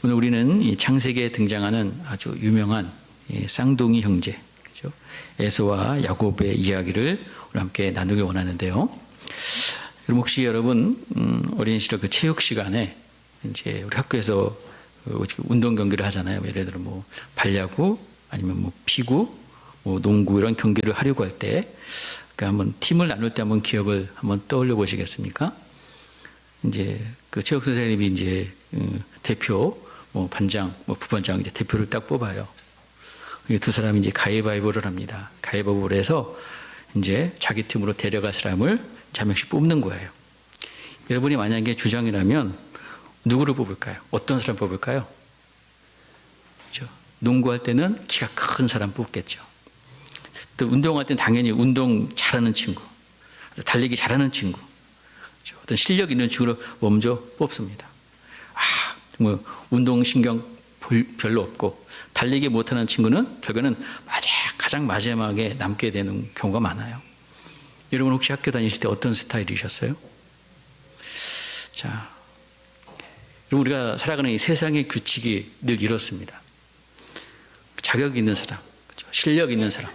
오늘 우리는 이 창세기에 등장하는 아주 유명한 쌍둥이 형제, 그죠? 에서와 야곱의 이야기를 우리 함께 나누길 원하는데요. 여러분 혹시 어린 시절 그 체육 시간에 이제 우리 학교에서 운동 경기를 하잖아요. 예를 들어 뭐 발야구 아니면 뭐 피구, 뭐 농구 이런 경기를 하려고 할 때, 그러니까 한번 팀을 나눌 때 한번 기억을 한번 떠올려 보시겠습니까? 이제 그 체육 선생님이 이제 대표, 뭐 반장, 뭐 부반장 이제 대표를 딱 뽑아요. 두 사람이 이제 가위바위보를 합니다. 가위바위보를 해서 이제 자기 팀으로 데려갈 사람을 한 명씩 뽑는 거예요. 여러분이 만약에 주장이라면 누구를 뽑을까요? 어떤 사람 뽑을까요? 그렇죠? 농구할 때는 키가 큰 사람 뽑겠죠. 또 운동할 때는 당연히 운동 잘하는 친구, 달리기 잘하는 친구, 그렇죠? 어떤 실력 있는 친구를 먼저 뽑습니다. 뭐 운동 신경 별로 없고 달리기 못하는 친구는 결국에는 가장 마지막에 남게 되는 경우가 많아요. 여러분 혹시 학교 다니실 때 어떤 스타일이셨어요? 자, 여러분 우리가 살아가는 이 세상의 규칙이 늘 이렇습니다. 자격 있는 사람, 그렇죠? 실력 있는 사람,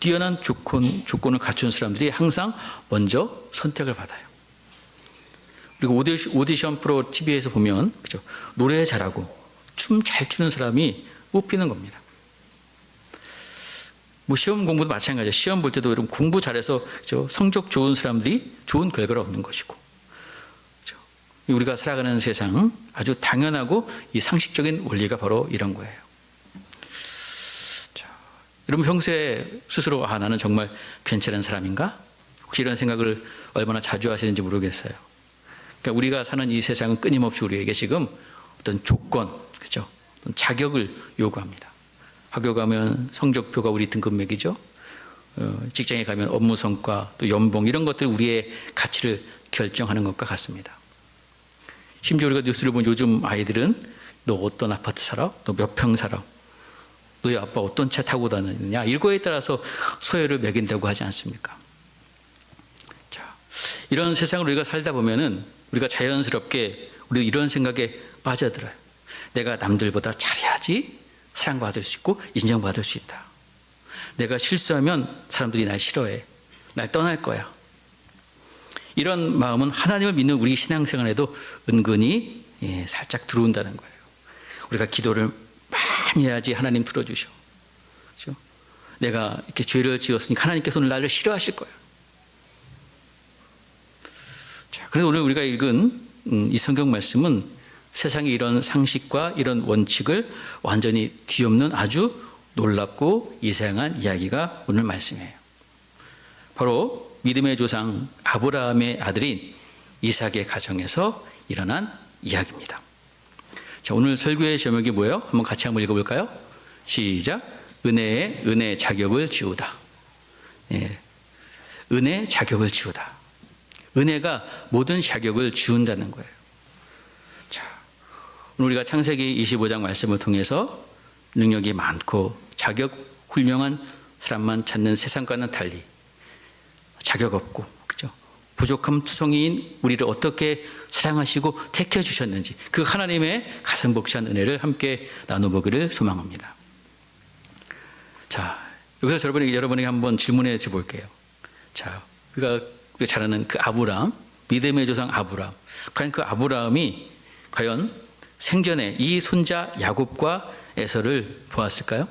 뛰어난 조건을 갖춘 사람들이 항상 먼저 선택을 받아요. 그리고 오디션 프로 TV에서 보면, 그렇죠? 노래 잘하고 춤 잘 추는 사람이 뽑히는 겁니다. 뭐 시험 공부도 마찬가지예요. 시험 볼 때도 여러분 공부 잘해서, 그렇죠? 성적 좋은 사람들이 좋은 결과를 얻는 것이고, 그렇죠? 우리가 살아가는 세상 아주 당연하고 이 상식적인 원리가 바로 이런 거예요. 자, 여러분 평소에 스스로 나는 정말 괜찮은 사람인가? 혹시 이런 생각을 얼마나 자주 하시는지 모르겠어요. 그러니까 우리가 사는 이 세상은 끊임없이 우리에게 지금 어떤 조건, 그죠? 어떤 자격을 요구합니다. 학교 가면 성적표가 우리 등급 매기죠. 직장에 가면 업무 성과, 또 연봉 이런 것들이 우리의 가치를 결정하는 것과 같습니다. 심지어 우리가 뉴스를 보면 요즘 아이들은 너 어떤 아파트 살아? 너 몇 평 살아? 너희 아빠 어떤 차 타고 다니느냐? 이거에 따라서 서열을 매긴다고 하지 않습니까? 자, 이런 세상을 우리가 살다 보면은 우리가 자연스럽게 우리 이런 생각에 빠져들어요. 내가 남들보다 잘해야지 사랑받을 수 있고 인정받을 수 있다. 내가 실수하면 사람들이 날 싫어해. 날 떠날 거야. 이런 마음은 하나님을 믿는 우리 신앙생활에도 은근히 살짝 들어온다는 거예요. 우리가 기도를 많이 해야지 하나님 들어주셔. 그렇죠? 내가 이렇게 죄를 지었으니까 하나님께서 오늘 나를 싫어하실 거야. 자, 그래서 오늘 우리가 읽은 이 성경 말씀은 세상의 이런 상식과 이런 원칙을 완전히 뒤엎는 아주 놀랍고 이상한 이야기가 오늘 말씀이에요. 바로 믿음의 조상 아브라함의 아들인 이삭의 가정에서 일어난 이야기입니다. 자, 오늘 설교의 제목이 뭐예요? 한번 같이 한번 읽어볼까요? 시작. 은혜 자격을 지우다. 은혜 자격을 지우다. 은혜가 모든 자격을 지운다는 거예요. 자, 오늘 우리가 창세기 25장 말씀을 통해서 능력이 많고 자격 훌륭한 사람만 찾는 세상과는 달리 자격 없고, 그죠? 부족함 투성이인 우리를 어떻게 사랑하시고 택해 주셨는지 그 하나님의 가슴 벅찬 은혜를 함께 나눠보기를 소망합니다. 자, 여기서 여러분에게 한번 질문해 볼게요. 자, 우리가 잘 아는 그 아브라함, 믿음의 조상 아브라함. 과연 그 아브라함이 과연 생전에 이 손자 야곱과 에서를 보았을까요?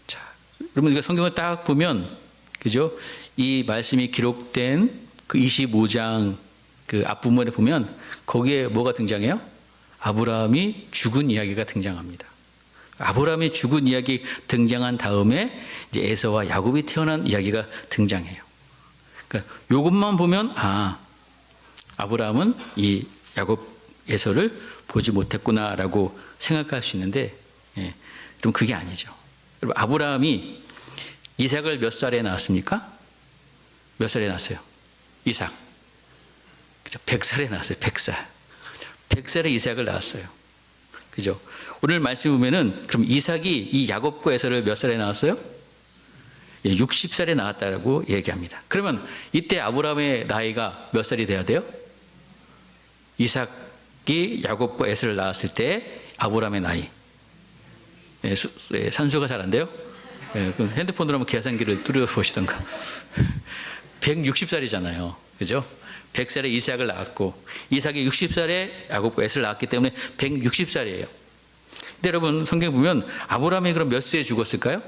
자, 여러분 우리가 성경을 딱 보면, 그죠? 이 말씀이 기록된 그 25장 그 앞부분에 보면 거기에 뭐가 등장해요? 아브라함이 죽은 이야기가 등장합니다. 아브라함이 죽은 이야기 등장한 다음에 이제 에서와 야곱이 태어난 이야기가 등장해요. 그러니까 이것만 보면 아브라함은 이 야곱 에서를 보지 못했구나라고 생각할 수 있는데, 그럼 그게 아니죠. 여러분 아브라함이 이삭을 몇 살에 낳았습니까? 몇 살에 낳았어요? 이삭. 그죠? 100살에 낳았어요. 100살. 100살에 이삭을 낳았어요. 그죠? 오늘 말씀 보면은 그럼 이삭이 이 야곱과 에서를 몇 살에 낳았어요? 60살에 낳았다고 얘기합니다. 그러면 이때 아브라함의 나이가 몇 살이 돼야 돼요? 이삭이 야곱과 에서를 낳았을 때 아브라함의 나이. 산수가 잘 안 돼요? 핸드폰으로 한번 계산기를 뚫어보시던가. 160살이잖아요. 그죠? 100살에 이삭을 낳았고, 이삭이 60살에 야곱과 에서를 낳았기 때문에 160살이에요. 근데 여러분, 성경 보면 아브라함이 그럼 몇 세에 죽었을까요?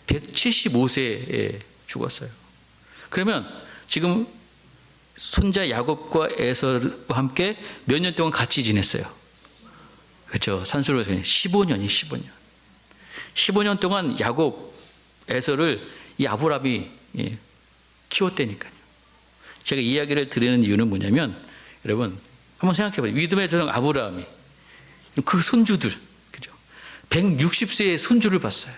175세에 죽었어요. 그러면 지금 손자 야곱과 에서와 함께 몇 년 동안 같이 지냈어요? 그렇죠. 산수로 해서 15년이 15년. 15년 동안 야곱, 에서를 이 아브라함이 키웠다니까요. 제가 이야기를 드리는 이유는 뭐냐면, 여러분 한번 생각해 봐요. 믿음의 조상 아브라함이 그 손주들, 그죠? 160세의 손주를 봤어요.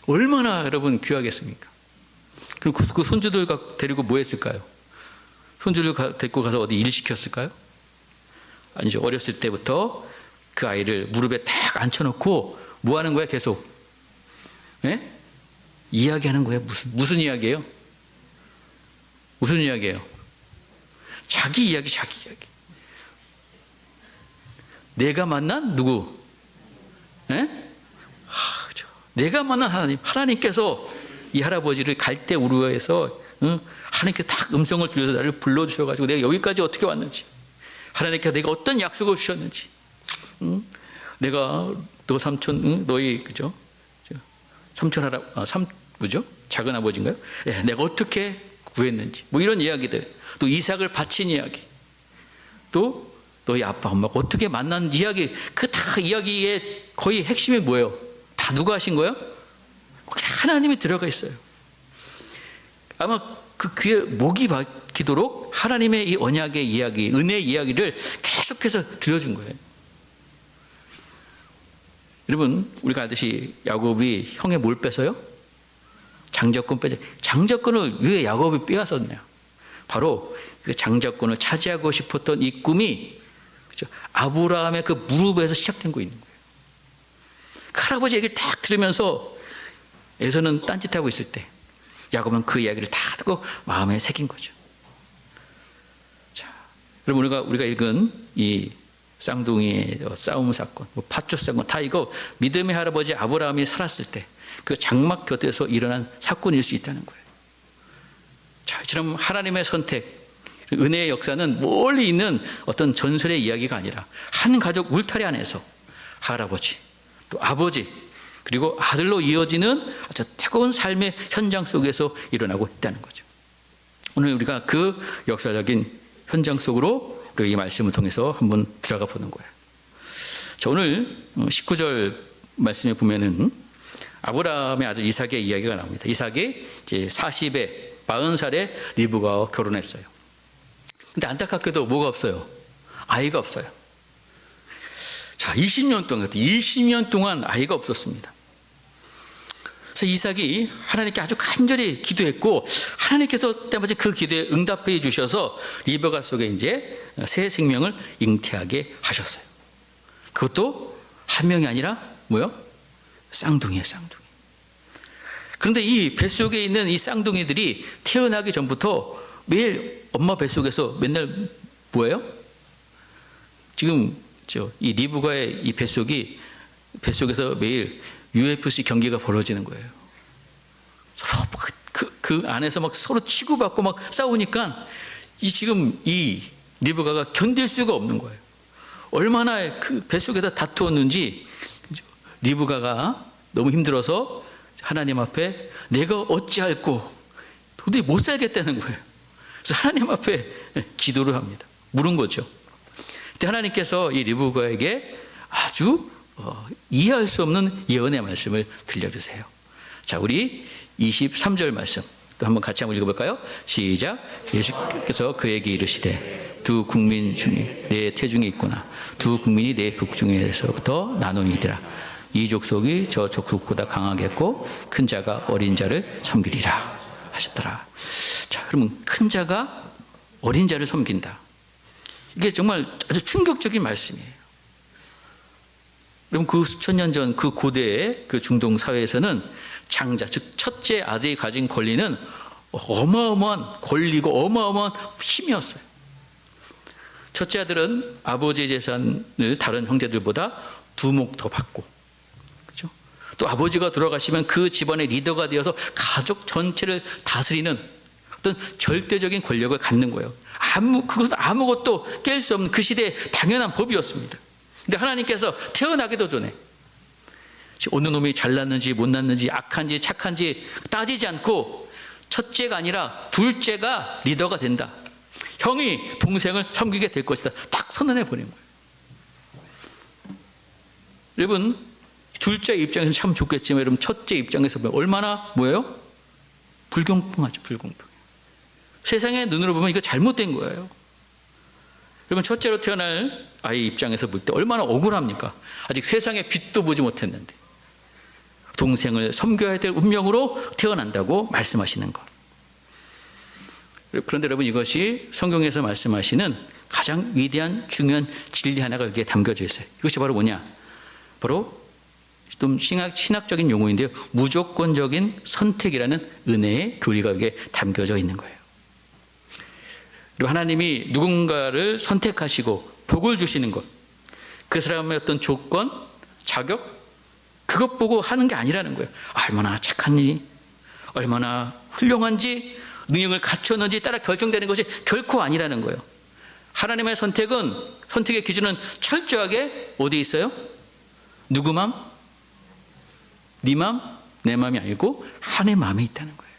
얼마나 여러분 귀하겠습니까? 그럼 그 손주들 데리고 뭐 했을까요? 손주를 데리고 가서 어디 일 시켰을까요? 아니죠. 어렸을 때부터 그 아이를 무릎에 딱 앉혀놓고 뭐 하는 거야? 계속 이야기하는 거예요. 무슨 이야기예요? 무슨 이야기예요? 자기 이야기. 내가 만난 누구? 내가 만난 하나님께서 이 할아버지를 갈대 우르에서 하나님께 딱 음성을 들려서 나를 불러주셔가지고 내가 여기까지 어떻게 왔는지, 하나님께서 내가 어떤 약속을 주셨는지, 내가 너 삼촌, 너희 그죠? 삼촌 뭐죠? 작은 아버지인가요? 내가 어떻게 구했는지, 뭐 이런 이야기들, 또 이삭을 바친 이야기, 또 너희 아빠 엄마가 어떻게 만난 이야기, 그 다 이야기의 거의 핵심이 뭐예요? 다 누가 하신 거예요? 거기 다 하나님이 들어가 있어요. 아마 그 귀에 목이 박히도록 하나님의 이 언약의 이야기, 은혜의 이야기를 계속해서 들려준 거예요. 여러분, 우리가 알듯이 야곱이 형의 뭘 뺏어요? 장자권 뺏어. 장자권을 왜 야곱이 빼앗았냐? 바로 그 장자권을 차지하고 싶었던 이 꿈이, 그렇죠? 아브라함의 그 무릎에서 시작된 거 있는 거예요. 그 할아버지 얘기를 딱 들으면서 에서는 딴짓하고 있을 때 야곱은 그 이야기를 다 듣고 마음에 새긴 거죠. 자, 여러분, 우리가 읽은 이 쌍둥이의 싸움 사건, 팥죽 사건, 다 이거 믿음의 할아버지 아브라함이 살았을 때 그 장막 곁에서 일어난 사건일 수 있다는 거예요. 자, 이처럼 하나님의 선택, 은혜의 역사는 멀리 있는 어떤 전설의 이야기가 아니라 한 가족 울타리 안에서 할아버지, 또 아버지, 그리고 아들로 이어지는 아주 뜨거운 삶의 현장 속에서 일어나고 있다는 거죠. 오늘 우리가 그 역사적인 현장 속으로 우리가 이 말씀을 통해서 한번 들어가 보는 거예요. 자, 오늘 19절 말씀에 보면은 아브라함의 아들 이삭의 이야기가 나옵니다. 이삭이 이제 40살에 리브가와 결혼했어요. 근데 안타깝게도 뭐가 없어요? 아이가 없어요. 자, 20년 동안 아이가 없었습니다. 그래서 이삭이 하나님께 아주 간절히 기도했고, 하나님께서 때마침 그 기도에 응답해 주셔서 리브가 속에 이제 새 생명을 잉태하게 하셨어요. 그것도 한 명이 아니라 뭐요? 쌍둥이에요, 쌍둥이. 그런데 이 뱃속에 있는 이 쌍둥이들이 태어나기 전부터 매일 엄마 뱃속에서 맨날 뭐예요? 지금 이 리브가의 이 뱃속에서 매일 UFC 경기가 벌어지는 거예요. 서로 그 안에서 막 서로 치고받고 막 싸우니까 지금 이 리브가가 견딜 수가 없는 거예요. 얼마나 그 뱃속에서 다투었는지 리브가가 너무 힘들어서 하나님 앞에 내가 어찌할꼬 도저히 못 살겠다는 거예요. 그래서 하나님 앞에 기도를 합니다. 물은 거죠. 그때 하나님께서 이 리브가에게 아주 이해할 수 없는 예언의 말씀을 들려주세요. 자, 우리 23절 말씀 또 한번 같이 한번 읽어볼까요? 시작. 예수께서 그에게 이르시되 두 국민 중에 내 태중에 있구나. 두 국민이 내 북중에서부터 나누니라. 이 족속이 저 족속보다 강하겠고 큰 자가 어린 자를 섬기리라 하셨더라. 자, 그러면 큰 자가 어린 자를 섬긴다. 이게 정말 아주 충격적인 말씀이에요. 그럼 그 수천 년 전 그 고대의 그 중동 사회에서는 장자, 즉 첫째 아들이 가진 권리는 어마어마한 권리고 어마어마한 힘이었어요. 첫째 아들은 아버지의 재산을 다른 형제들보다 2목 더 받고, 그렇죠? 또 아버지가 돌아가시면 그 집안의 리더가 되어서 가족 전체를 다스리는 어떤 절대적인 권력을 갖는 거예요. 그것은 아무것도 깰 수 없는 그 시대의 당연한 법이었습니다. 근데 하나님께서 태어나기도 전에 어느 놈이 잘났는지 못났는지 악한지 착한지 따지지 않고 첫째가 아니라 둘째가 리더가 된다. 형이 동생을 섬기게 될 것이다. 딱 선언해 버린 거예요. 여러분, 둘째 입장에서 참 좋겠지만 여러분 첫째 입장에서 보면 얼마나 뭐예요? 불공평하죠. 불공평해요. 세상의 눈으로 보면 이거 잘못된 거예요. 여러분, 첫째로 태어날 아이 입장에서 볼 때 얼마나 억울합니까? 아직 세상의 빛도 보지 못했는데 동생을 섬겨야 될 운명으로 태어난다고 말씀하시는 것. 그런데 여러분, 이것이 성경에서 말씀하시는 가장 위대한 중요한 진리 하나가 여기에 담겨져 있어요. 이것이 바로 뭐냐? 바로 좀 신학적인 용어인데요, 무조건적인 선택이라는 은혜의 교리가 여기에 담겨져 있는 거예요. 그리고 하나님이 누군가를 선택하시고 복을 주시는 것, 그 사람의 어떤 조건, 자격, 그것 보고 하는 게 아니라는 거예요. 얼마나 착한지, 얼마나 훌륭한지, 능력을 갖췄는지 따라 결정되는 것이 결코 아니라는 거예요. 하나님의 선택의 기준은 철저하게 어디에 있어요? 누구 맘? 네 맘? 내 맘이 아니고 하나님의 마음에 있다는 거예요.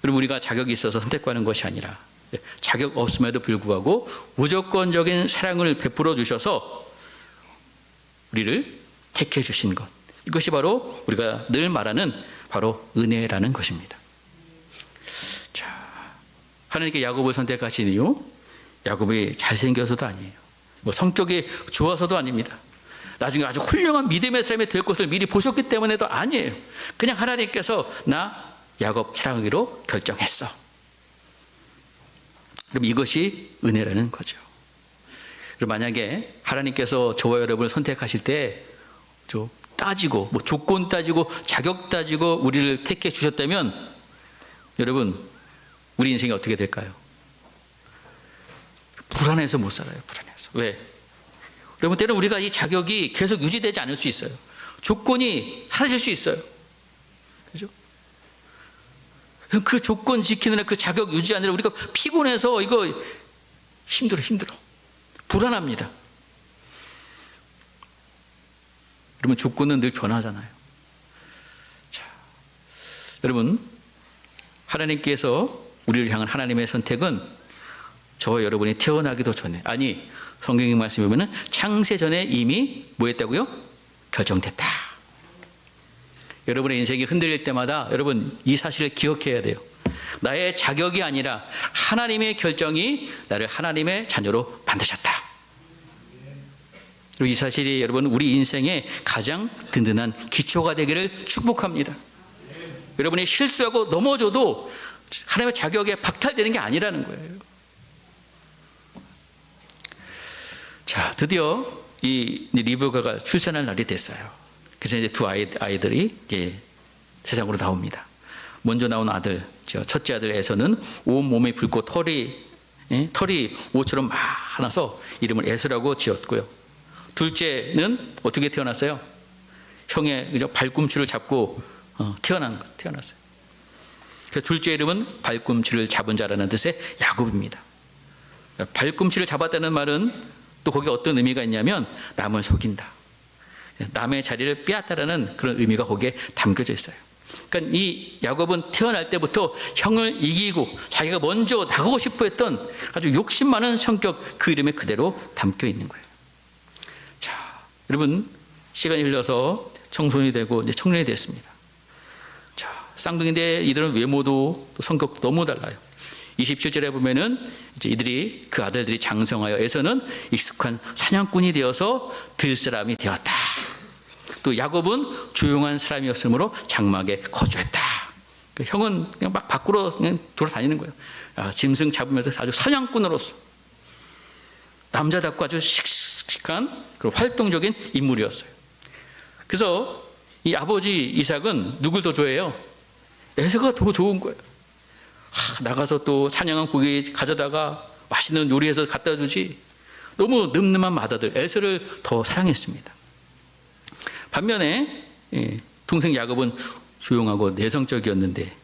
그리고 우리가 자격이 있어서 선택받는 것이 아니라 자격 없음에도 불구하고 무조건적인 사랑을 베풀어 주셔서 우리를 택해 주신 것, 이것이 바로 우리가 늘 말하는 바로 은혜라는 것입니다. 자, 하나님께 야곱을 선택하신 이유, 야곱이 잘생겨서도 아니에요. 뭐 성격이 좋아서도 아닙니다. 나중에 아주 훌륭한 믿음의 사람이 될 것을 미리 보셨기 때문에도 아니에요. 그냥 하나님께서 나 야곱 사랑하기로 결정했어. 그럼 이것이 은혜라는 거죠. 그리고 만약에 하나님께서 저와 여러분을 선택하실 때 따지고 뭐 조건 따지고 자격 따지고 우리를 택해 주셨다면 여러분, 우리 인생이 어떻게 될까요? 불안해서 못 살아요. 불안해서. 왜? 여러분, 때는 우리가 이 자격이 계속 유지되지 않을 수 있어요. 조건이 사라질 수 있어요. 그죠? 그 조건 지키느라, 그 자격 유지하느라 우리가 피곤해서 이거 힘들어. 불안합니다. 여러분, 조건은 늘 변하잖아요. 자, 여러분, 하나님께서 우리를 향한 하나님의 선택은 저와 여러분이 태어나기도 전에, 아니 성경의 말씀에 보면 창세 전에 이미 뭐 했다고요? 결정됐다. 여러분의 인생이 흔들릴 때마다 여러분 이 사실을 기억해야 돼요. 나의 자격이 아니라 하나님의 결정이 나를 하나님의 자녀로 만드셨다. 그리고 이 사실이 여러분 우리 인생의 가장 든든한 기초가 되기를 축복합니다. 여러분이 실수하고 넘어져도 하나님의 자격에 박탈되는 게 아니라는 거예요. 자, 드디어 이 리브가가 출산할 날이 됐어요. 그래서 이제 두 아이들이 이제 세상으로 나옵니다. 먼저 나온 아들, 첫째 아들 에서는 온 몸이 붉고 털이 옷처럼 많아서 이름을 에서라고 지었고요. 둘째는 어떻게 태어났어요? 형의 발꿈치를 잡고 태어났어요. 그래서 둘째 이름은 발꿈치를 잡은 자라는 뜻의 야곱입니다. 발꿈치를 잡았다는 말은 또 거기에 어떤 의미가 있냐면 남을 속인다, 남의 자리를 빼앗다라는 그런 의미가 거기에 담겨져 있어요. 그러니까 이 야곱은 태어날 때부터 형을 이기고 자기가 먼저 나가고 싶어 했던 아주 욕심 많은 성격, 그 이름에 그대로 담겨 있는 거예요. 자, 여러분, 시간이 흘러서 청소년이 되고 이제 청년이 됐습니다. 자, 쌍둥이인데 이들은 외모도 또 성격도 너무 달라요. 27절에 보면은 이제 이들이, 그 아들들이 장성하여 에서는 익숙한 사냥꾼이 되어서 들 사람이 되었다. 또 야곱은 조용한 사람이었으므로 장막에 거주했다. 그러니까 형은 그냥 막 밖으로 그냥 돌아다니는 거예요. 짐승 잡으면서 아주 사냥꾼으로서 남자답고 아주 씩씩한 그런 활동적인 인물이었어요. 그래서 이 아버지 이삭은 누굴 더 좋아해요? 에서가 더 좋은 거예요. 나가서 또 사냥한 고기 가져다가 맛있는 요리해서 갖다 주지. 너무 늠름한 맏아들 에서를 더 사랑했습니다. 반면에 동생 야곱은 조용하고 내성적이었는데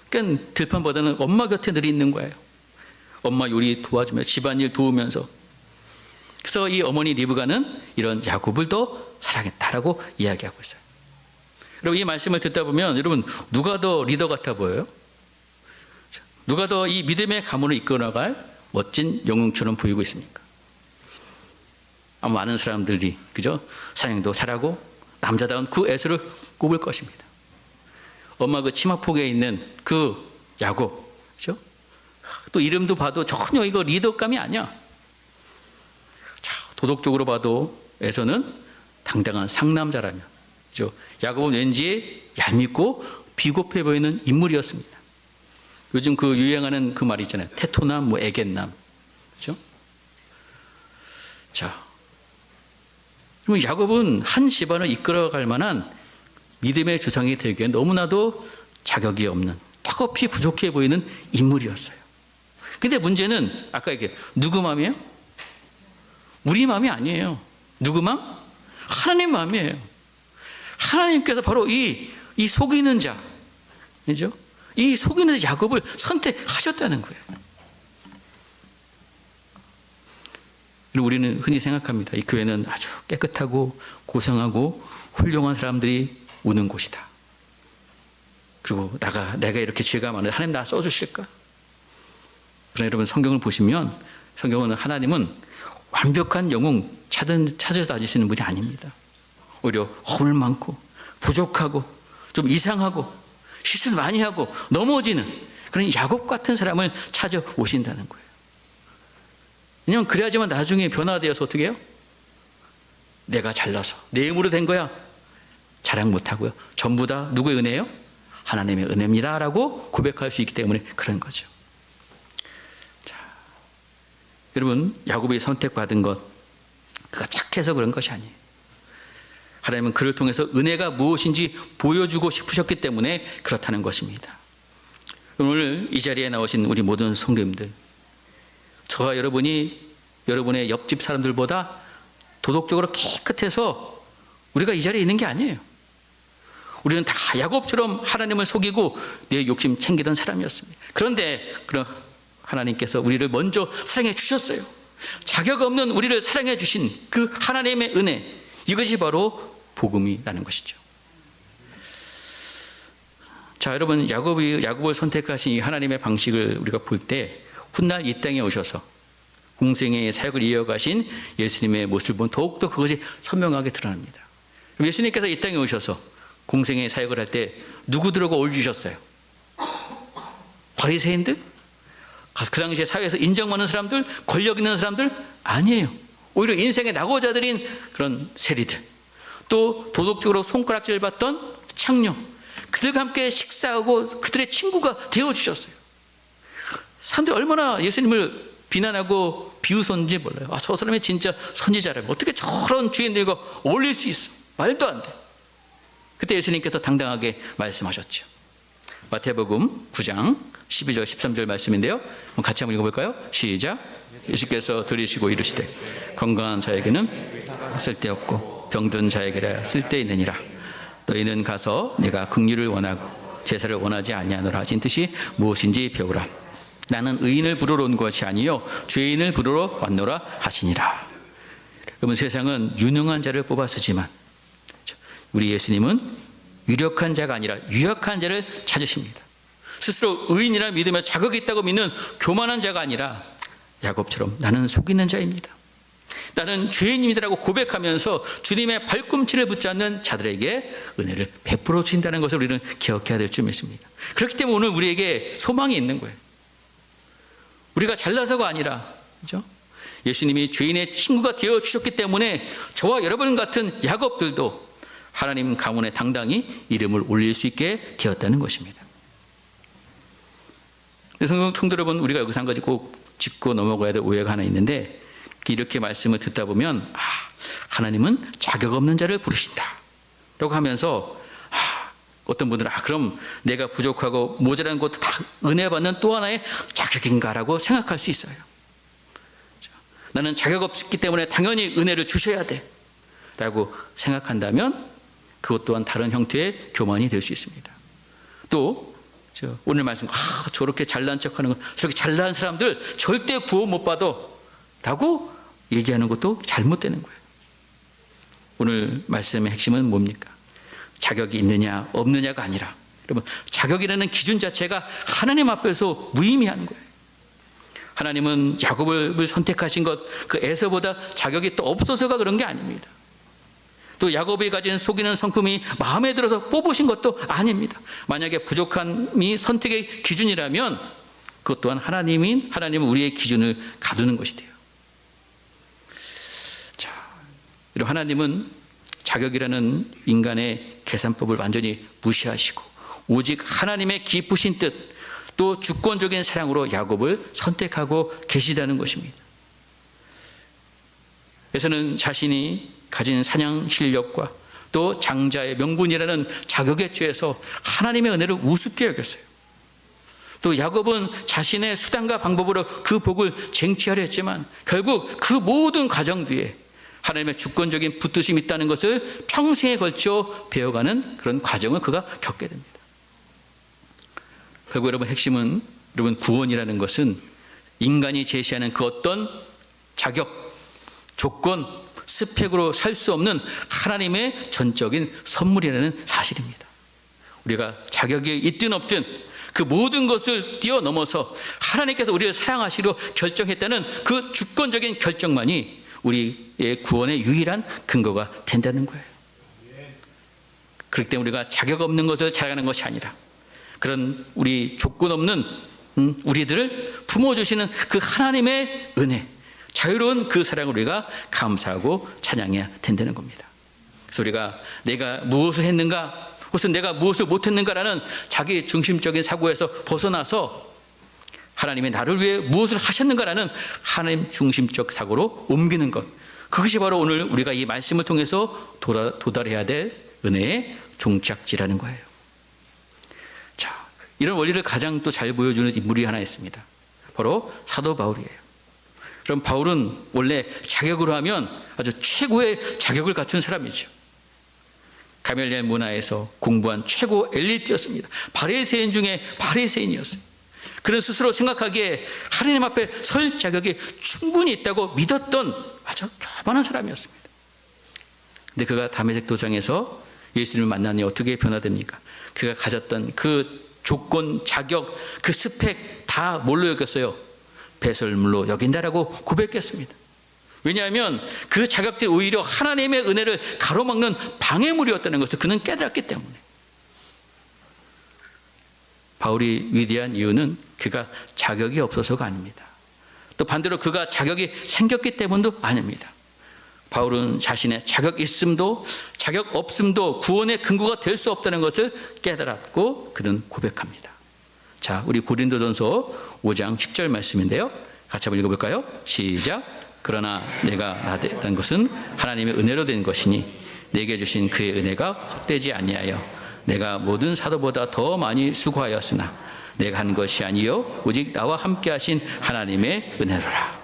그러니까 들판보다는 엄마 곁에 늘 있는 거예요. 엄마 요리 도와주며 집안일 도우면서. 그래서 이 어머니 리브가는 이런 야곱을 더 사랑했다라고 이야기하고 있어요. 여러분 이 말씀을 듣다 보면 여러분 누가 더 리더 같아 보여요? 누가 더 이 믿음의 가문을 이끌어나갈 멋진 영웅처럼 보이고 있습니까? 아마 많은 사람들이 그죠? 사냥도 잘하고 남자다운 그 에서를 꼽을 것입니다. 엄마 그 치마폭에 있는 그 야곱, 그죠? 또 이름도 봐도 전혀 이거 리더감이 아니야. 자, 도덕적으로 봐도 에서는 당당한 상남자라면, 그죠? 야곱은 왠지 얄밉고 비겁해 보이는 인물이었습니다. 요즘 그 유행하는 그 말 있잖아요. 테토남, 뭐 애견남, 그죠? 자, 그러면 야곱은 한 집안을 이끌어갈 만한 믿음의 주상이 되기에 너무나도 자격이 없는, 턱없이 부족해 보이는 인물이었어요. 근데 문제는 아까 이게 누구 마음이에요? 우리 마음이 아니에요. 누구 마음? 하나님 마음이에요. 하나님께서 바로 이 속이는 자, 그죠? 이 속이는 야곱을 선택하셨다는 거예요. 그리고 우리는 흔히 생각합니다. 이 교회는 아주 깨끗하고 고상하고 훌륭한 사람들이 오는 곳이다. 그리고 내가 이렇게 죄가 많은데 하나님 나 써주실까? 그러나 여러분 성경을 보시면 성경은 하나님은 완벽한 영웅 찾아서 다니시는 분이 아닙니다. 오히려 허물 많고 부족하고 좀 이상하고 실수를 많이 하고 넘어지는 그런 야곱 같은 사람을 찾아오신다는 거예요. 왜냐하면 그래야지만 나중에 변화되어서 어떻게 해요? 내가 잘나서 내 힘으로 된 거야 자랑 못하고요. 전부 다 누구의 은혜예요? 하나님의 은혜입니다 라고 고백할 수 있기 때문에 그런 거죠. 자, 여러분 야곱이 선택받은 것 그가 착해서 그런 것이 아니에요. 하나님은 그를 통해서 은혜가 무엇인지 보여주고 싶으셨기 때문에 그렇다는 것입니다. 오늘 이 자리에 나오신 우리 모든 성도님들, 저와 여러분이 여러분의 옆집 사람들보다 도덕적으로 깨끗해서 우리가 이 자리에 있는 게 아니에요. 우리는 다 야곱처럼 하나님을 속이고 내 욕심 챙기던 사람이었습니다. 그런데 그런 하나님께서 우리를 먼저 사랑해 주셨어요. 자격 없는 우리를 사랑해 주신 그 하나님의 은혜, 이것이 바로 복음이라는 것이죠. 자, 여러분 야곱을 선택하신 이 하나님의 방식을 우리가 볼 때 훗날 이 땅에 오셔서 공생의 사역을 이어가신 예수님의 모습을 보면 더욱더 그것이 선명하게 드러납니다. 예수님께서 이 땅에 오셔서 공생의 사역을 할 때 누구들하고 어울리셨어요? 바리새인들? 그 당시에 사회에서 인정받는 사람들? 권력 있는 사람들? 아니에요. 오히려 인생의 낙오자들인 그런 세리들, 또 도덕적으로 손가락질 받던 창녀, 그들과 함께 식사하고 그들의 친구가 되어주셨어요. 사람들이 얼마나 예수님을 비난하고 비웃었는지 몰라요. 저 사람이 진짜 선지자라면 어떻게 저런 죄인들과 어울릴 수 있어? 말도 안 돼. 그때 예수님께서 당당하게 말씀하셨죠. 마태복음 9장 12절 13절 말씀인데요, 같이 한번 읽어볼까요? 시작. 예수께서 들으시고 이르시되 건강한 자에게는 쓸데없고 병든 자에게라 쓸데있느니라. 너희는 가서 내가 긍휼을 원하고 제사를 원하지 아니하노라 하신 뜻이 무엇인지 배우라. 나는 의인을 부르러 온 것이 아니요 죄인을 부르러 왔노라 하시니라. 여러분 세상은 유능한 자를 뽑아 쓰지만 우리 예수님은 유력한 자가 아니라 유약한 자를 찾으십니다. 스스로 의인이라 믿으며 자격이 있다고 믿는 교만한 자가 아니라 야곱처럼 나는 속이는 자입니다, 나는 죄인입니다라고 고백하면서 주님의 발꿈치를 붙잡는 자들에게 은혜를 베풀어 주신다는 것을 우리는 기억해야 될 줄 믿습니다. 그렇기 때문에 오늘 우리에게 소망이 있는 거예요. 우리가 잘나서가 아니라, 그죠? 예수님이 죄인의 친구가 되어 주셨기 때문에 저와 여러분 같은 야곱들도 하나님 가문에 당당히 이름을 올릴 수 있게 되었다는 것입니다. 성도 여러분, 우리가 여기서 한 가지 꼭 짚고 넘어가야 될 오해가 하나 있는데, 이렇게 말씀을 듣다 보면 하나님은 자격 없는 자를 부르신다 라고 하면서 어떤 분들은 그럼 내가 부족하고 모자란 것도 다 은혜 받는 또 하나의 자격인가라고 생각할 수 있어요. 나는 자격 없기 때문에 당연히 은혜를 주셔야 돼 라고 생각한다면 그것 또한 다른 형태의 교만이 될 수 있습니다. 또 오늘 말씀 저렇게 잘난 척하는 거, 저렇게 잘난 사람들 절대 구원 못 받아 라고 얘기하는 것도 잘못되는 거예요. 오늘 말씀의 핵심은 뭡니까? 자격이 있느냐 없느냐가 아니라, 여러분, 자격이라는 기준 자체가 하나님 앞에서 무의미한 거예요. 하나님은 야곱을 선택하신 것, 그 에서보다 자격이 또 없어서가 그런 게 아닙니다. 또 야곱이 가진 속이는 성품이 마음에 들어서 뽑으신 것도 아닙니다. 만약에 부족함이 선택의 기준이라면 그것 또한 하나님은 우리의 기준을 가두는 것이 돼요. 자, 이런 하나님은 자격이라는 인간의 계산법을 완전히 무시하시고 오직 하나님의 기쁘신 뜻, 또 주권적인 사랑으로 야곱을 선택하고 계시다는 것입니다. 에서는 자신이 가진 사냥 실력과 또 장자의 명분이라는 자격에 취해서 하나님의 은혜를 우습게 여겼어요. 또 야곱은 자신의 수단과 방법으로 그 복을 쟁취하려 했지만 결국 그 모든 과정 뒤에 하나님의 주권적인 붙드심이 있다는 것을 평생에 걸쳐 배워가는 그런 과정을 그가 겪게 됩니다. 결국 여러분, 핵심은 여러분, 구원이라는 것은 인간이 제시하는 그 어떤 자격, 조건, 스펙으로 살 수 없는 하나님의 전적인 선물이라는 사실입니다. 우리가 자격이 있든 없든 그 모든 것을 뛰어넘어서 하나님께서 우리를 사랑하시려 결정했다는 그 주권적인 결정만이 우리의 구원의 유일한 근거가 된다는 거예요. 그렇기 때문에 우리가 자격 없는 것을 자랑하는 것이 아니라 그런 우리 조건 없는 우리들을 품어주시는 그 하나님의 은혜, 자유로운 그 사랑을 우리가 감사하고 찬양해야 된다는 겁니다. 그래서 우리가 내가 무엇을 했는가, 혹은 내가 무엇을 못했는가라는 자기 중심적인 사고에서 벗어나서 하나님이 나를 위해 무엇을 하셨는가라는 하나님 중심적 사고로 옮기는 것, 그것이 바로 오늘 우리가 이 말씀을 통해서 도달해야 될 은혜의 종착지라는 거예요. 자, 이런 원리를 가장 또 잘 보여주는 인물이 하나 있습니다. 바로 사도 바울이에요. 그럼 바울은 원래 자격으로 하면 아주 최고의 자격을 갖춘 사람이죠. 가멜리엘 문화에서 공부한 최고 엘리트였습니다. 바리새인 중에 바리새인이었어요. 그는 스스로 생각하기에 하나님 앞에 설 자격이 충분히 있다고 믿었던 아주 교만한 사람이었습니다. 근데 그가 다메섹 도상에서 예수님을 만나니 어떻게 변화됩니까? 그가 가졌던 그 조건, 자격, 그 스펙 다 뭘로 여겼어요? 배설물로 여긴다라고 고백했습니다. 왜냐하면 그 자격들이 오히려 하나님의 은혜를 가로막는 방해물이었다는 것을 그는 깨달았기 때문에. 바울이 위대한 이유는 그가 자격이 없어서가 아닙니다. 또 반대로 그가 자격이 생겼기 때문도 아닙니다. 바울은 자신의 자격 있음도 자격 없음도 구원의 근거가 될 수 없다는 것을 깨달았고 그는 고백합니다. 자, 우리 고린도전서 5장 10절 말씀인데요. 같이 한번 읽어볼까요? 시작. 그러나 내가 나된 것은 하나님의 은혜로 된 것이니 내게 주신 그의 은혜가 헛되지 아니하여 내가 모든 사도보다 더 많이 수고하였으나 내가 한 것이 아니요 오직 나와 함께 하신 하나님의 은혜로라.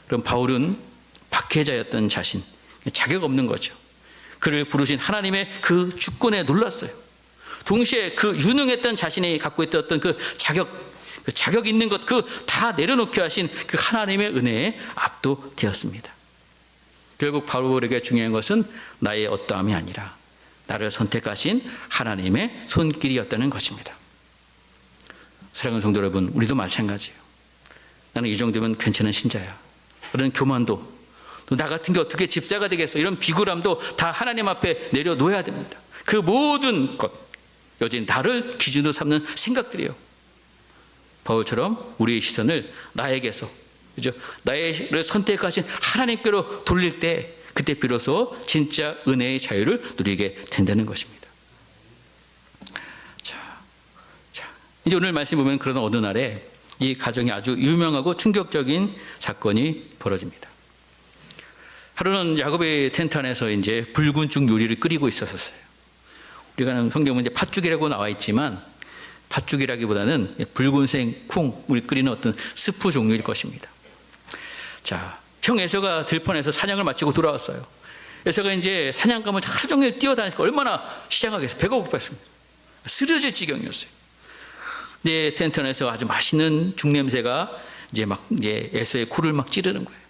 그럼 바울은 박해자였던 자신, 자격 없는 거죠. 그를 부르신 하나님의 그 주권에 놀랐어요. 동시에 그 유능했던 자신이 갖고 있던 그 자격 있는 것, 그 다 내려놓게 하신 그 하나님의 은혜에 압도되었습니다. 결국 바울에게 중요한 것은 나의 어떠함이 아니라 나를 선택하신 하나님의 손길이었다는 것입니다. 사랑하는 성도 여러분, 우리도 마찬가지예요. 나는 이 정도면 괜찮은 신자야. 그런 교만도, 또 나 같은 게 어떻게 집사가 되겠어, 이런 비굴함도 다 하나님 앞에 내려놓아야 됩니다. 그 모든 것, 여전히 나를 기준으로 삼는 생각들이에요. 바울처럼 우리의 시선을 나에게서, 그죠? 나를 선택하신 하나님께로 돌릴 때, 그때 비로소 진짜 은혜의 자유를 누리게 된다는 것입니다. 자, 이제 오늘 말씀 보면 그러던 어느 날에 이 가정이 아주 유명하고 충격적인 사건이 벌어집니다. 하루는 야곱의 텐트 안에서 이제 붉은 죽 요리를 끓이고 있었어요. 우리가 아는 성경은 이제 팥죽이라고 나와 있지만 팥죽이라기보다는 붉은색 콩을 끓이는 어떤 스프 종류일 것입니다. 자, 형 에서가 들판에서 사냥을 마치고 돌아왔어요. 에서가 이제 사냥감을 하루 종일 뛰어다니니까 얼마나 시장하겠어요. 배가 고팠습니다. 쓰러질 지경이었어요. 네, 텐트 안에서 아주 맛있는 죽 냄새가 이제 에서의 코를 막 찌르는 거예요.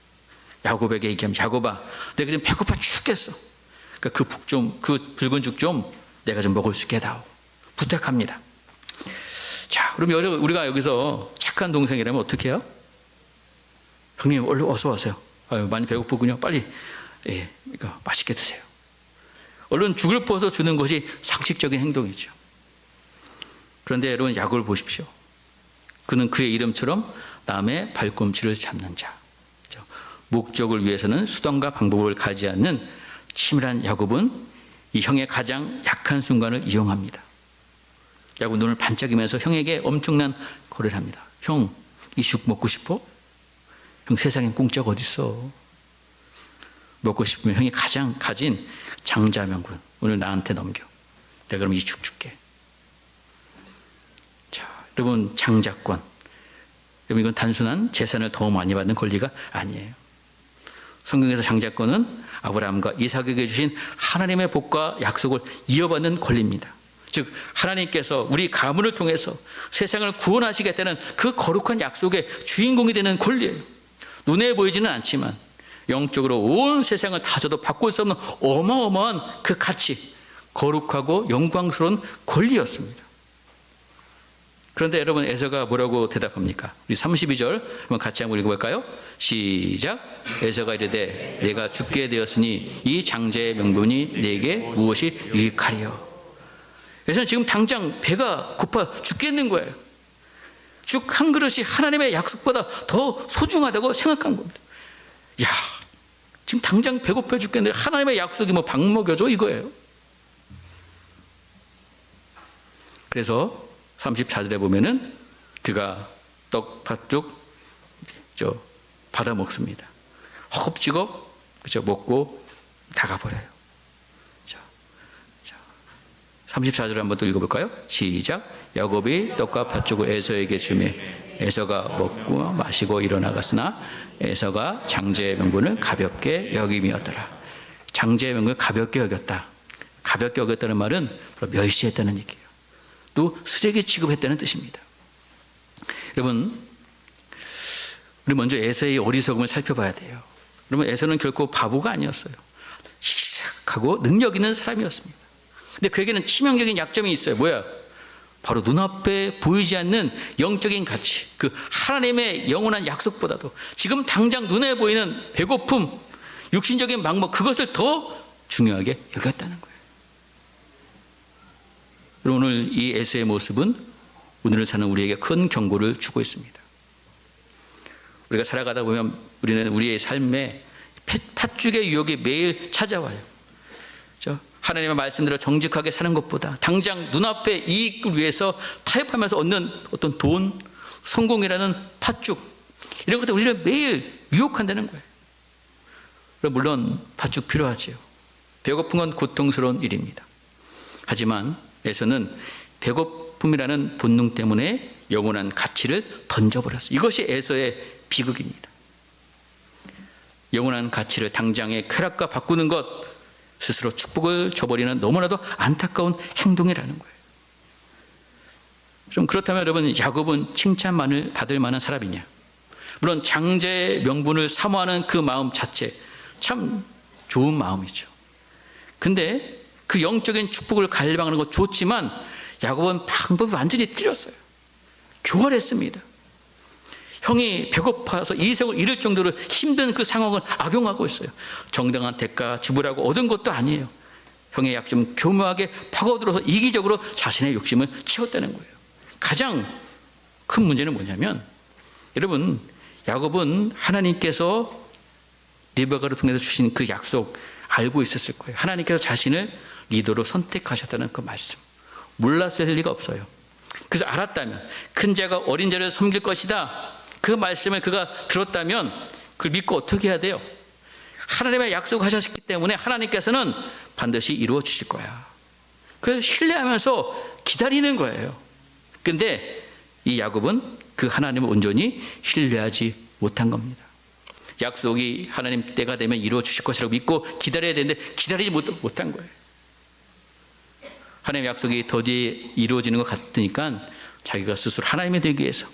야곱에게 얘기하면, 야곱아, 내가 지금 배고파 죽겠어. 그러니까 그 붉은 죽 좀 내가 좀 먹을 수 있게 해다오. 부탁합니다. 자, 그럼 우리가 여기서 착한 동생이라면 어떻게 해요? 형님, 얼른 어서 오세요. 아유, 많이 배고프군요. 빨리, 그러니까 맛있게 드세요. 얼른 죽을 퍼서 주는 것이 상식적인 행동이죠. 그런데 여러분, 야곱을 보십시오. 그는 그의 이름처럼 남의 발꿈치를 잡는 자. 목적을 위해서는 수단과 방법을 가지 않는 치밀한 야곱은 이 형의 가장 약한 순간을 이용합니다. 야곱 눈을 반짝이면서 형에게 엄청난 거래를 합니다. 형, 이 죽 먹고 싶어? 형, 세상엔 공짜가 어딨어. 먹고 싶으면 형이 가장 가진 장자명분 오늘 나한테 넘겨. 내가 그럼 이 죽 줄게. 자, 여러분, 장자권. 여러분, 이건 단순한 재산을 더 많이 받는 권리가 아니에요. 성경에서 장자권은 아브라함과 이삭에게 주신 하나님의 복과 약속을 이어받는 권리입니다. 즉, 하나님께서 우리 가문을 통해서 세상을 구원하시겠다는 그 거룩한 약속의 주인공이 되는 권리예요. 눈에 보이지는 않지만 영적으로 온 세상을 다 줘도 바꿀 수 없는 어마어마한 그 가치, 거룩하고 영광스러운 권리였습니다. 그런데 여러분, 에서가 뭐라고 대답합니까? 우리 32절 한번 같이 한번 읽어볼까요? 시작. 에서가 이르되 내가 죽게 되었으니 이 장자의 명분이 내게 무엇이 유익하리요? 에서는 지금 당장 배가 고파 죽겠는 거예요. 죽 한 그릇이 하나님의 약속보다 더 소중하다고 생각한 겁니다. 야, 지금 당장 배고파 죽겠는데 하나님의 약속이 뭐 밥 먹여줘 이거예요. 그래서 34절에 보면은 그가 떡, 팥죽 받아 먹습니다. 허겁지겁 먹고 나가버려요. 자, 34절을 한번 또 읽어볼까요? 시작. 야곱이 떡과 팥죽을 에서에게 주매 에서가 먹고 마시고 일어나갔으나 에서가 장자의 명분을 가볍게 여김이었더라. 장자의 명분을 가볍게 여겼다. 가볍게 여겼다는 말은 멸시했다는 얘기예요. 또 쓰레기 취급했다는 뜻입니다. 여러분, 우리 먼저 에서의 어리석음을 살펴봐야 돼요. 그러면 에서는 결코 바보가 아니었어요. 씩씩하고 능력 있는 사람이었습니다. 근데 그에게는 치명적인 약점이 있어요. 뭐야? 바로 눈앞에 보이지 않는 영적인 가치, 그 하나님의 영원한 약속보다도 지금 당장 눈에 보이는 배고픔, 육신적인 방법, 그것을 더 중요하게 여겼다는 거예요. 오늘 이 에서의 모습은 오늘을 사는 우리에게 큰 경고를 주고 있습니다. 우리가 살아가다 보면 우리는 우리의 삶에 팥죽의 유혹이 매일 찾아와요. 하나님의 말씀대로 정직하게 사는 것보다 당장 눈앞의 이익을 위해서 타협하면서 얻는 어떤 돈, 성공이라는 팥죽, 이런 것들 우리를 매일 유혹한다는 거예요. 물론 팥죽 필요하지요. 배고픈 건 고통스러운 일입니다. 하지만 에서는 배고픔이라는 본능 때문에 영원한 가치를 던져버렸어요. 이것이 에서의 비극입니다. 영원한 가치를 당장의 쾌락과 바꾸는 것, 스스로 축복을 줘버리는 너무나도 안타까운 행동이라는 거예요. 좀 그렇다면 여러분, 야곱은 칭찬만을 받을 만한 사람이냐? 물론 장자의 명분을 사모하는 그 마음 자체 참 좋은 마음이죠. 근데 그 영적인 축복을 갈망하는 것 좋지만 야곱은 방법이 완전히 틀렸어요. 교활했습니다. 형이 배고파서 이삭을 잃을 정도로 힘든 그 상황을 악용하고 있어요. 정당한 대가 지불하고 얻은 것도 아니에요. 형의 약점 교묘하게 파고들어서 이기적으로 자신의 욕심을 채웠다는 거예요. 가장 큰 문제는 뭐냐면, 여러분, 야곱은 하나님께서 리베카를 통해서 주신 그 약속 알고 있었을 거예요. 하나님께서 자신을 리더로 선택하셨다는 그 말씀 몰랐을 리가 없어요. 그래서 알았다면, 큰 자가 어린 자를 섬길 것이다, 그 말씀을 그가 들었다면 그걸 믿고 어떻게 해야 돼요? 하나님의 약속하셨기 때문에 하나님께서는 반드시 이루어 주실 거야. 그래서 신뢰하면서 기다리는 거예요. 근데 이 야곱은 그 하나님을 온전히 신뢰하지 못한 겁니다. 약속이 하나님 때가 되면 이루어 주실 것이라고 믿고 기다려야 되는데 기다리지 못한 거예요. 하나님의 약속이 더디에 이루어지는 것 같으니까 자기가 스스로 하나님이 되기 위해서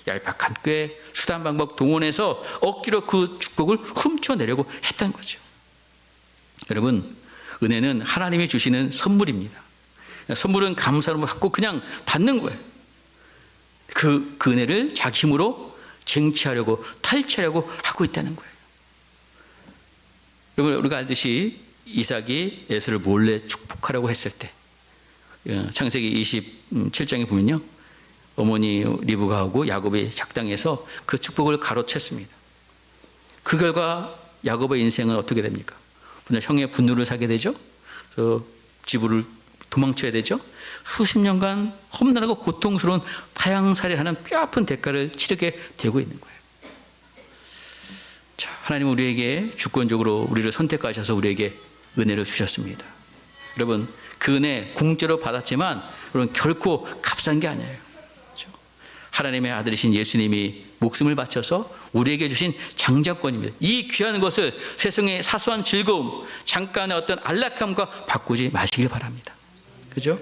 얄팍한 꾀, 수단 방법 동원해서 억지로 그 축복을 훔쳐내려고 했던 거죠. 여러분, 은혜는 하나님이 주시는 선물입니다. 선물은 감사로 받고 그냥 받는 거예요. 그 은혜를 자기 힘으로 쟁취하려고 탈취하려고 하고 있다는 거예요. 여러분, 우리가 알듯이 이삭이 에서를 몰래 축복하려고 했을 때 창세기 27장에 보면요, 어머니 리브가하고 야곱이 작당해서 그 축복을 가로챘습니다. 그 결과 야곱의 인생은 어떻게 됩니까? 형의 분노를 사게 되죠. 집을 도망쳐야 되죠. 수십 년간 험난하고 고통스러운 타향살이하는 뼈아픈 대가를 치르게 되고 있는 거예요. 자, 하나님은 우리에게 주권적으로 우리를 선택하셔서 우리에게 은혜를 주셨습니다. 여러분, 그 은혜 공짜로 받았지만 여러분 결코 값싼 게 아니에요. 그렇죠? 하나님의 아들이신 예수님이 목숨을 바쳐서 우리에게 주신 장자권입니다. 이 귀한 것을 세상의 사소한 즐거움, 잠깐의 어떤 안락함과 바꾸지 마시길 바랍니다. 그죠?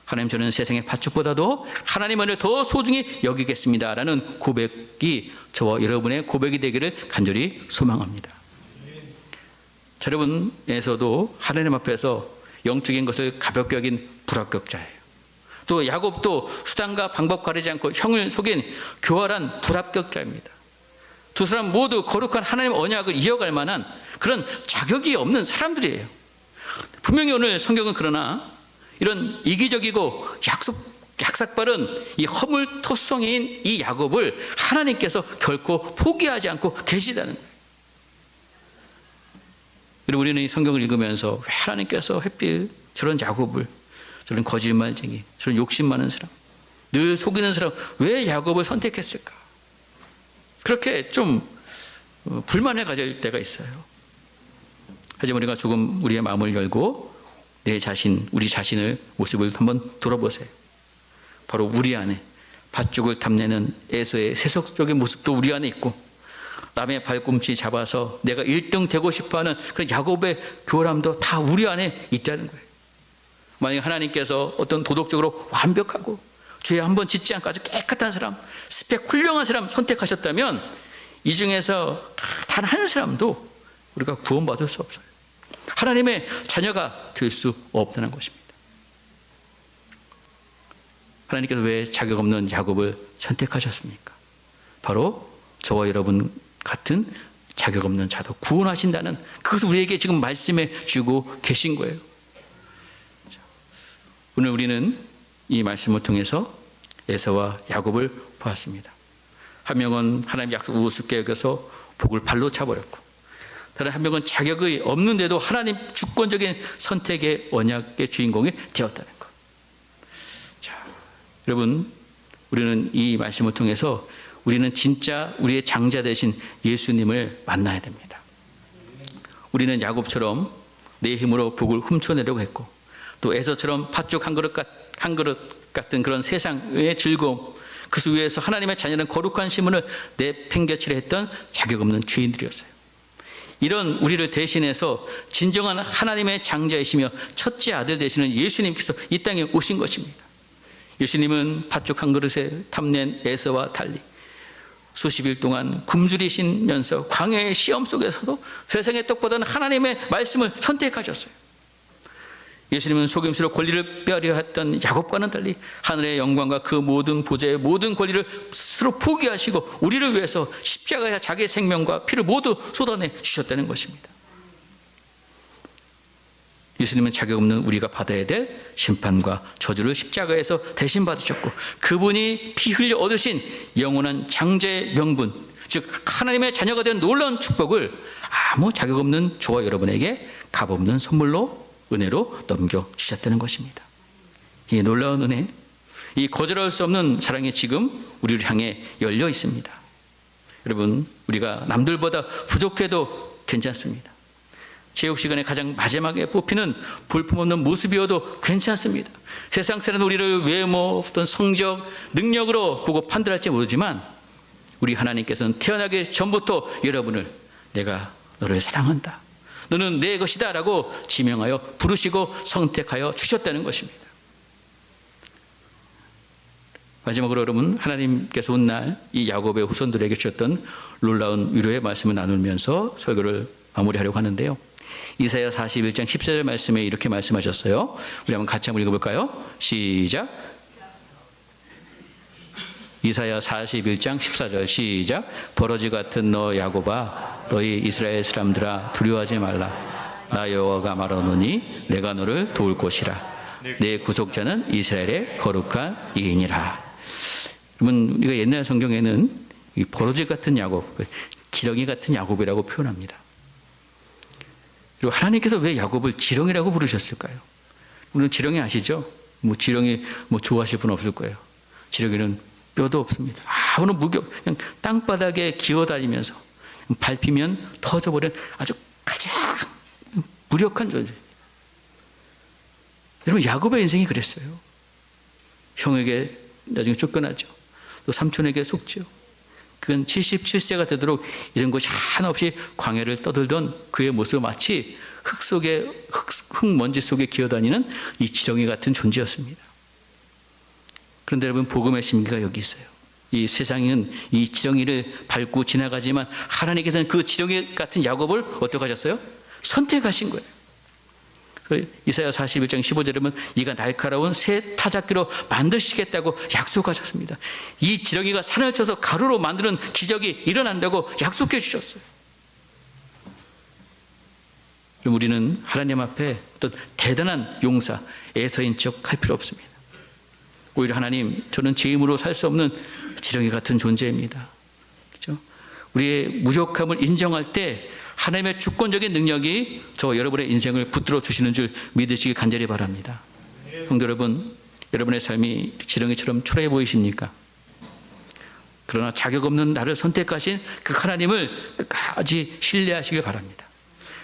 하나님, 저는 세상의 팥죽보다도 하나님 은혜를 더 소중히 여기겠습니다 라는 고백이 저와 여러분의 고백이 되기를 간절히 소망합니다. 자, 여러분에서도 하나님 앞에서 영적인 것을 가볍게 여긴 불합격자예요. 또 야곱도 수단과 방법 가리지 않고 형을 속인 교활한 불합격자입니다. 두 사람 모두 거룩한 하나님의 언약을 이어갈 만한 그런 자격이 없는 사람들이에요. 분명히 오늘 성경은 그러나 이런 이기적이고 약삭빠른 이 허물토성인 이 야곱을 하나님께서 결코 포기하지 않고 계시다는 거예요. 그리고 우리는 이 성경을 읽으면서 왜 하나님께서 하필 저런 야곱을, 저런 거짓말쟁이, 저런 욕심 많은 사람, 늘 속이는 사람, 왜 야곱을 선택했을까? 그렇게 좀 불만에 가질 때가 있어요. 하지만 우리가 조금 우리의 마음을 열고 내 자신, 우리 자신을 모습을 한번 돌아보세요. 바로 우리 안에 밧줄을 탐내는 에서의 세속적인 모습도 우리 안에 있고, 남의 발꿈치 잡아서 내가 1등 되고 싶어하는 그런 야곱의 교활함도 다 우리 안에 있다는 거예요. 만약 하나님께서 어떤 도덕적으로 완벽하고 죄 한 번 짓지 않고 아주 깨끗한 사람, 스펙 훌륭한 사람 선택하셨다면 이 중에서 단 한 사람도 우리가 구원받을 수 없어요. 하나님의 자녀가 될 수 없다는 것입니다. 하나님께서 왜 자격 없는 야곱을 선택하셨습니까? 바로 저와 여러분 같은 자격 없는 자도 구원하신다는 그것을 우리에게 지금 말씀해 주고 계신 거예요. 오늘 우리는 이 말씀을 통해서 에서와 야곱을 보았습니다. 한 명은 하나님 약속 우습게 여겨서 복을 발로 차버렸고, 다른 한 명은 자격이 없는데도 하나님 주권적인 선택의 언약의 주인공이 되었다는 것. 자, 여러분, 우리는 이 말씀을 통해서 우리는 진짜 우리의 장자 되신 예수님을 만나야 됩니다. 우리는 야곱처럼 내 힘으로 복을 훔쳐내려고 했고, 또 에서처럼 팥죽 한 그릇 같은 그런 세상의 즐거움, 그 위에서 하나님의 자녀는 거룩한 신분을 내팽개치려 했던 자격 없는 죄인들이었어요. 이런 우리를 대신해서 진정한 하나님의 장자이시며 첫째 아들 되시는 예수님께서 이 땅에 오신 것입니다. 예수님은 팥죽 한 그릇에 탐낸 에서와 달리 수십 일 동안 굶주리시면서 광야의 시험 속에서도 세상의 떡보다는 하나님의 말씀을 선택하셨어요. 예수님은 속임수로 권리를 빼앗으려 했던 야곱과는 달리 하늘의 영광과 그 모든 보좌의 모든 권리를 스스로 포기하시고 우리를 위해서 십자가에 자기의 생명과 피를 모두 쏟아내 주셨다는 것입니다. 예수님은 자격 없는 우리가 받아야 될 심판과 저주를 십자가에서 대신 받으셨고, 그분이 피 흘려 얻으신 영원한 장자의 명분, 즉 하나님의 자녀가 된 놀라운 축복을 아무 자격 없는 저와 여러분에게 값없는 선물로, 은혜로 넘겨주셨다는 것입니다. 이 놀라운 은혜, 이 거절할 수 없는 사랑이 지금 우리를 향해 열려 있습니다. 여러분, 우리가 남들보다 부족해도 괜찮습니다. 제육 시간에 가장 마지막에 뽑히는 볼품없는 모습이어도 괜찮습니다. 세상 사람은 우리를 외모, 어떤 성적, 능력으로 보고 판단할지 모르지만 우리 하나님께서는 태어나기 전부터 여러분을 내가 너를 사랑한다, 너는 내 것이다 라고 지명하여 부르시고 선택하여 주셨다는 것입니다. 마지막으로 여러분, 하나님께서 온 날 이 야곱의 후손들에게 주셨던 놀라운 위로의 말씀을 나누면서 설교를 마무리하려고 하는데요. 이사야 41장 14절 말씀에 이렇게 말씀하셨어요. 우리 한번 같이 한번 읽어볼까요? 시작. 이사야 41장 14절 시작. 버러지 같은 너 야곱아, 너희 이스라엘 사람들아, 두려워하지 말라. 나 여호와가 말하노니 내가 너를 도울 것이라. 내 구속자는 이스라엘의 거룩한 이인이라. 여러분, 우리가 옛날 성경에는 이 버러지 같은 야곱, 지렁이 같은 야곱이라고 표현합니다. 그리고 하나님께서 왜 야곱을 지렁이라고 부르셨을까요? 우리는 지렁이 아시죠? 지렁이 좋아하실 분 없을 거예요. 지렁이는 뼈도 없습니다. 아무런 무격, 그냥 땅바닥에 기어다니면서 밟히면 터져버린 아주 가장 무력한 존재. 여러분, 야곱의 인생이 그랬어요. 형에게 나중에 쫓겨나죠. 또 삼촌에게 속죠. 그건 77세가 되도록 이런 것이 하나 없이 광야를 떠들던 그의 모습은 마치 흙먼지 속에 기어다니는 이 지렁이 같은 존재였습니다. 그런데 여러분, 복음의 신비가 여기 있어요. 이 세상은 이 지렁이를 밟고 지나가지만 하나님께서는 그 지렁이 같은 야곱을 어떻게 하셨어요? 선택하신 거예요. 이사야 41장 15절에 보면 이가 날카로운 새 타작기로 만드시겠다고 약속하셨습니다. 이 지렁이가 산을 쳐서 가루로 만드는 기적이 일어난다고 약속해 주셨어요. 그럼 우리는 하나님 앞에 어떤 대단한 용사, 에서인 척 할 필요 없습니다. 오히려 하나님, 저는 제 힘으로 살 수 없는 지렁이 같은 존재입니다. 그렇죠? 우리의 무력함을 인정할 때 하나님의 주권적인 능력이 여러분의 인생을 붙들어 주시는 줄 믿으시기 간절히 바랍니다. 성도 여러분, 여러분의 삶이 지렁이처럼 초라해 보이십니까? 그러나 자격 없는 나를 선택하신 그 하나님을 끝까지 신뢰하시길 바랍니다.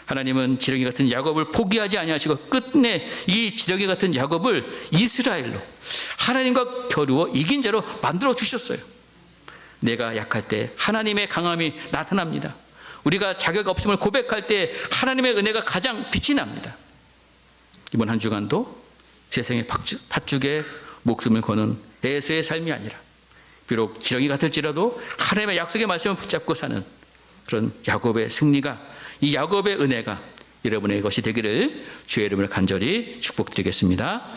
하나님은 지렁이 같은 야곱을 포기하지 아니하시고 끝내 이 지렁이 같은 야곱을 이스라엘로 하나님과 겨루어 이긴 자로 만들어 주셨어요. 내가 약할 때 하나님의 강함이 나타납니다. 우리가 자격 없음을 고백할 때 하나님의 은혜가 가장 빛이 납니다. 이번 한 주간도 세상의 팥죽에 목숨을 거는 에서의 삶이 아니라 비록 지렁이 같을지라도 하나님의 약속의 말씀을 붙잡고 사는 그런 야곱의 승리가, 이 야곱의 은혜가 여러분의 것이 되기를 주의 이름으로 간절히 축복드리겠습니다.